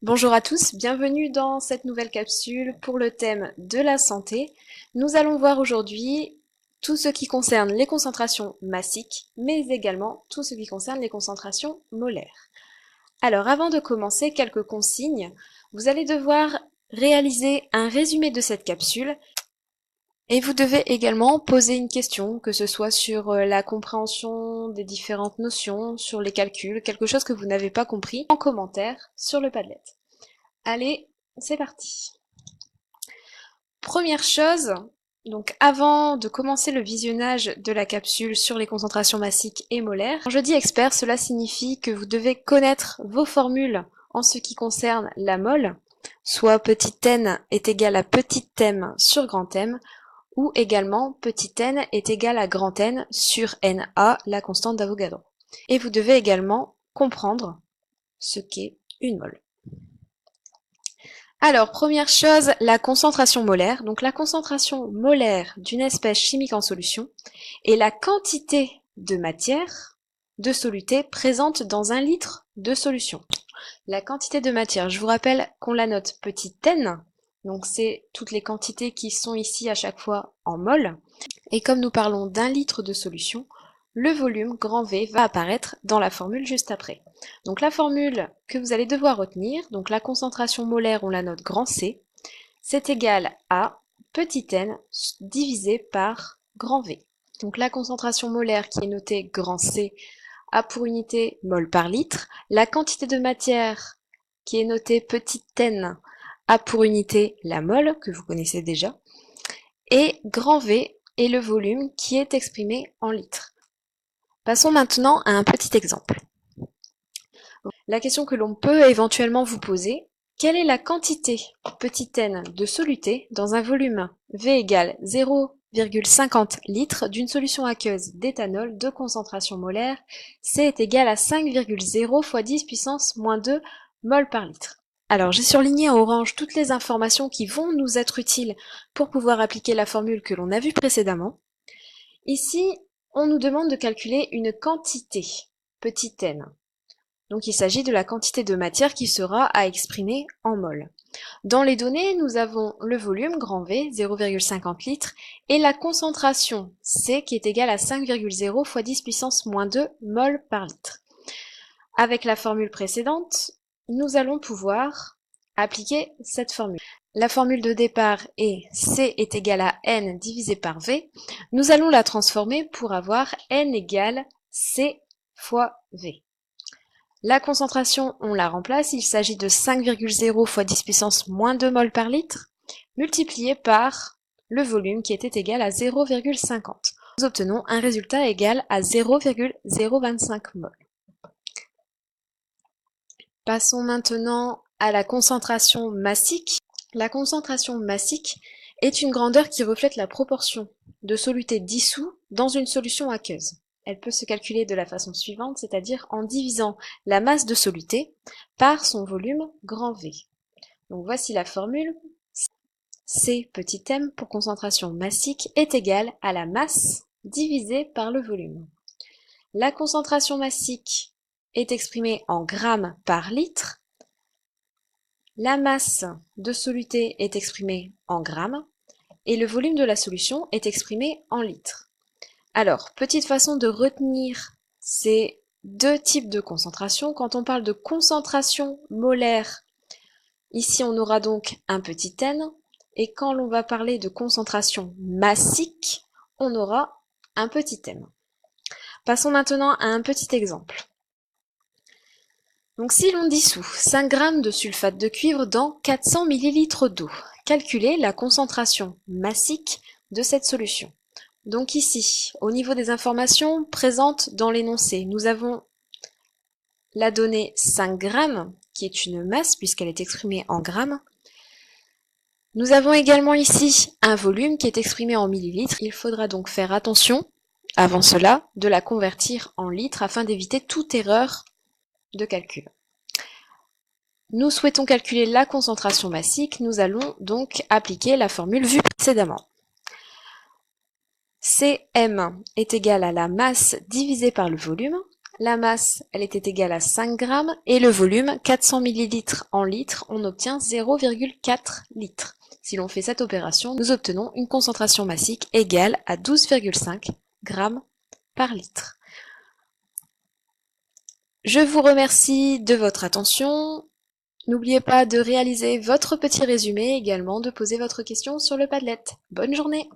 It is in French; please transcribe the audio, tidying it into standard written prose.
Bonjour à tous, bienvenue dans cette nouvelle capsule pour le thème de la santé. Nous allons voir aujourd'hui tout ce qui concerne les concentrations massiques, mais également tout ce qui concerne les concentrations molaires. Alors avant de commencer, quelques consignes. Vous allez devoir réaliser un résumé de cette capsule et vous devez également poser une question, que ce soit sur la compréhension des différentes notions, sur les calculs, quelque chose que vous n'avez pas compris, en commentaire sur le Padlet. Allez, c'est parti. Première chose, donc avant de commencer le visionnage de la capsule sur les concentrations massiques et molaires, quand je dis expert, cela signifie que vous devez connaître vos formules en ce qui concerne la mole, soit petit n est égal à petit m sur grand M, ou également petit n est égal à grand N sur Na, la constante d'Avogadro. Et vous devez également comprendre ce qu'est une mole. Alors, première chose, la concentration molaire. Donc la concentration molaire d'une espèce chimique en solution est la quantité de matière de soluté présente dans 1 litre de solution. La quantité de matière, je vous rappelle qu'on la note petit n, donc c'est toutes les quantités qui sont ici à chaque fois en mol. Et comme nous parlons d'1 litre de solution, le volume, grand V, va apparaître dans la formule juste après. Donc la formule que vous allez devoir retenir, donc la concentration molaire, on la note grand C, c'est égal à petit n divisé par grand V. Donc la concentration molaire qui est notée grand C a pour unité mol par litre, la quantité de matière qui est notée petit n a pour unité la mole, que vous connaissez déjà, et grand V est le volume qui est exprimé en litres. Passons maintenant à un petit exemple. La question que l'on peut éventuellement vous poser, quelle est la quantité petit n de soluté dans un volume V égale 0,50 litres d'une solution aqueuse d'éthanol de concentration molaire C est égal à 5,0 fois 10 puissance moins 2 mol par litre. Alors j'ai surligné en orange toutes les informations qui vont nous être utiles pour pouvoir appliquer la formule que l'on a vue précédemment. Ici, on nous demande de calculer une quantité, petit n. Donc il s'agit de la quantité de matière qui sera à exprimer en mol. Dans les données, nous avons le volume, grand V, 0,50 litres, et la concentration, C, qui est égale à 5,0 fois 10 puissance moins 2 mol par litre. Avec la formule précédente, nous allons pouvoir appliquer cette formule. La formule de départ est C est égal à N divisé par V. Nous allons la transformer pour avoir N égale C fois V. La concentration, on la remplace, il s'agit de 5,0 fois 10 puissance moins 2 mol par litre, multiplié par le volume qui était égal à 0,50. Nous obtenons un résultat égal à 0,025 mol. Passons maintenant à la concentration massique. La concentration massique est une grandeur qui reflète la proportion de soluté dissous dans une solution aqueuse. Elle peut se calculer de la façon suivante, c'est-à-dire en divisant la masse de soluté par son volume grand V. Donc voici la formule. C petit m pour concentration massique est égal à la masse divisée par le volume. La concentration massique est exprimée en grammes par litre. La masse de soluté est exprimée en grammes et le volume de la solution est exprimé en litres. Alors, petite façon de retenir ces deux types de concentration. Quand on parle de concentration molaire, ici on aura donc un petit n, et quand l'on va parler de concentration massique, on aura un petit m. Passons maintenant à un petit exemple. Donc si l'on dissout 5 g de sulfate de cuivre dans 400 ml d'eau, calculez la concentration massique de cette solution. Donc ici, au niveau des informations présentes dans l'énoncé, nous avons la donnée 5 g, qui est une masse puisqu'elle est exprimée en grammes. Nous avons également ici un volume qui est exprimé en millilitres. Il faudra donc faire attention, avant cela, de la convertir en litres afin d'éviter toute erreur de calcul. Nous souhaitons calculer la concentration massique, nous allons donc appliquer la formule vue précédemment. Cm est égal à la masse divisée par le volume. La masse, elle était égale à 5 grammes et le volume, 400 millilitres en litres, on obtient 0,4 litres. Si l'on fait cette opération, nous obtenons une concentration massique égale à 12,5 grammes par litre. Je vous remercie de votre attention. N'oubliez pas de réaliser votre petit résumé et également de poser votre question sur le Padlet. Bonne journée!